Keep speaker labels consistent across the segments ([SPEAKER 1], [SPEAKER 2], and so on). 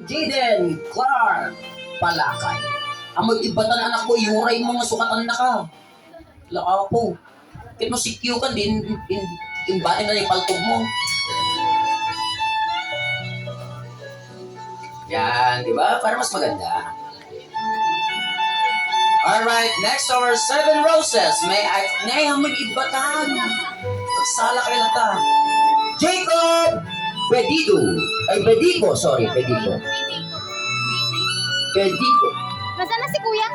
[SPEAKER 1] Jaden Clark Palakay. Ang mag-ibatan anak ko, iuray mo nga sukatan na ka. Laka po. Kaya mo si Q ka din, imbatin na yung paltog mo. Yan, di ba? Para mas maganda. Alright, next our 7 roses. May ang mag-ibatan. Pagsala kayo na ta. Jacob Bedido. Ay, Bedico. Sorry, Bedico. Bedico.
[SPEAKER 2] Nasaan na si Kuya?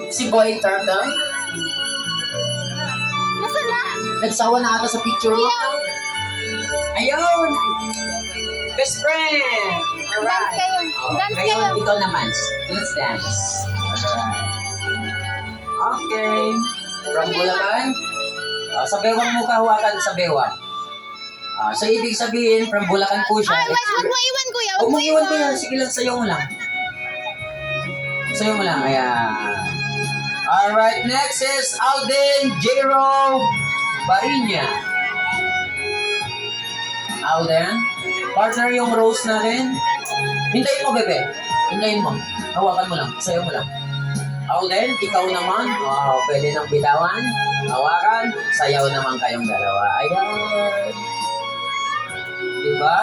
[SPEAKER 1] Si Boy Turtle.
[SPEAKER 2] Nasaan na?
[SPEAKER 1] Nagsawa na ata sa picture mo. Ayun! Best friend!
[SPEAKER 2] Dance
[SPEAKER 1] Alright.
[SPEAKER 2] kayo.
[SPEAKER 1] Oh,
[SPEAKER 2] Dance kayo.
[SPEAKER 1] ngayon, ikaw naman. Let's dance. Alright. Okay. From Bulacan. Sa bewang mo kahawakan sa bewang. So, ibig sabihin, from Bulacan po siya.
[SPEAKER 2] Ay, wait, huwag mo iwan, Kuya.
[SPEAKER 1] Huwag mong iwan ko yan. Sige lang, sayo mo lang. Sayo mo lang. Ayan. Alright, next is Alden Jero Barinya. Alden, partner yung rose natin. Hintayin mo, bebe. Hintayin mo. Hawakan mo lang. Sayo mo lang. Alden, ikaw naman. Wow, pwede nang bitawan. Hawakan. Sayaw naman kayong dalawa. Ayan. Diba?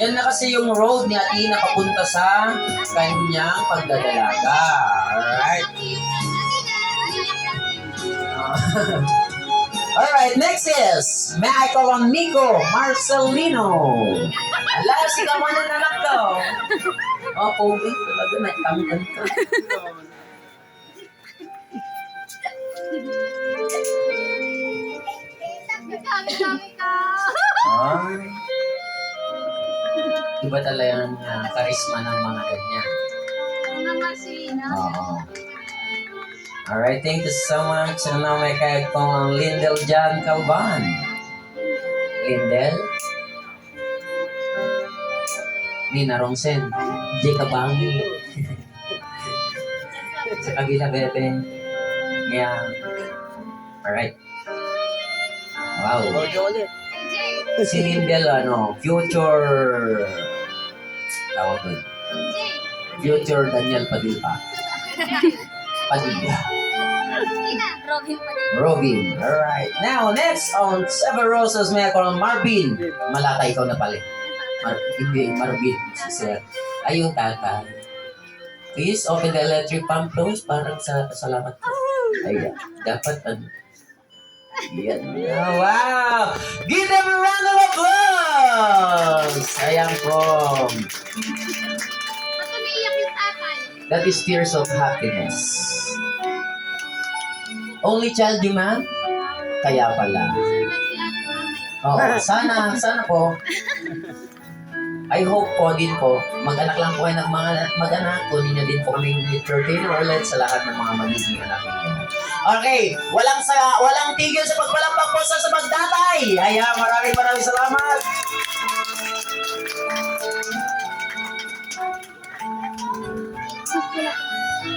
[SPEAKER 1] Yan na kasi yung road ni Athena papunta sa kanyang pagdadalaga. Alright. Alright, next is Michael Amico Marcelino. Ala, sigaw mo na nanak daw. Oh, pogi. Talaga, nagtanggan ka. Ay. Iba talaga yung karisma ng mga ganyan. Oo. Alright, thank you so much. Ano may kaya kong Lindel John Calvan. Lindel? Nina Rongsen. J. Kabangi. Sa kabila, bebe. Yeah. Alright. Wow. Si Lindel, future... Tawag doon. Future Daniel Padilla. Padilla. Robin. Alright. Now, next on Seven Roses, may ako ng Marvin. Malata, ikaw na pala. Hindi, Marvin. Si Sir. Ay, yung tatay. Please open the electric pump close. Parang sa salamat po. Ayan. Dapat, yan. Oh, wow! Give them a round of applause! Ayan po. That is tears of happiness. Only child you, ma'am? Kaya pala. Oo, sana po. I hope po din po, mag-anak lang po kayo ng mga mag-anak. Kunin niyo din po kami entertainer ulit sa lahat ng mga magiging anak ninyo. Okay, walang tigil sa pagpalakpak po sa pagdatay. Ayan, maraming salamat.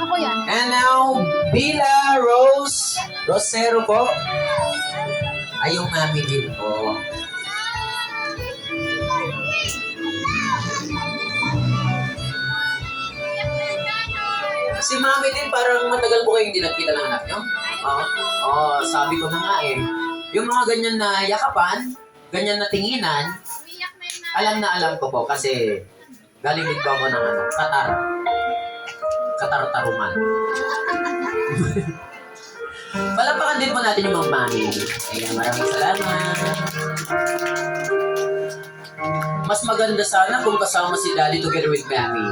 [SPEAKER 2] Ako yan.
[SPEAKER 1] And now, Bila Rose Rosero po. Ay, yung mami din po. Si mami din, parang matagal po kayong hindi nagkita ng anak nyo. Sabi ko na nga eh. Yung mga ganyan na yakapan, ganyan na tinginan, alam na alam ko po kasi galing din po ako ng Katar-taruman. Palapakan din po natin yung mga mami. Ayan, maraming salamat. Mas maganda sana kung kasama si Daddy together with Mami.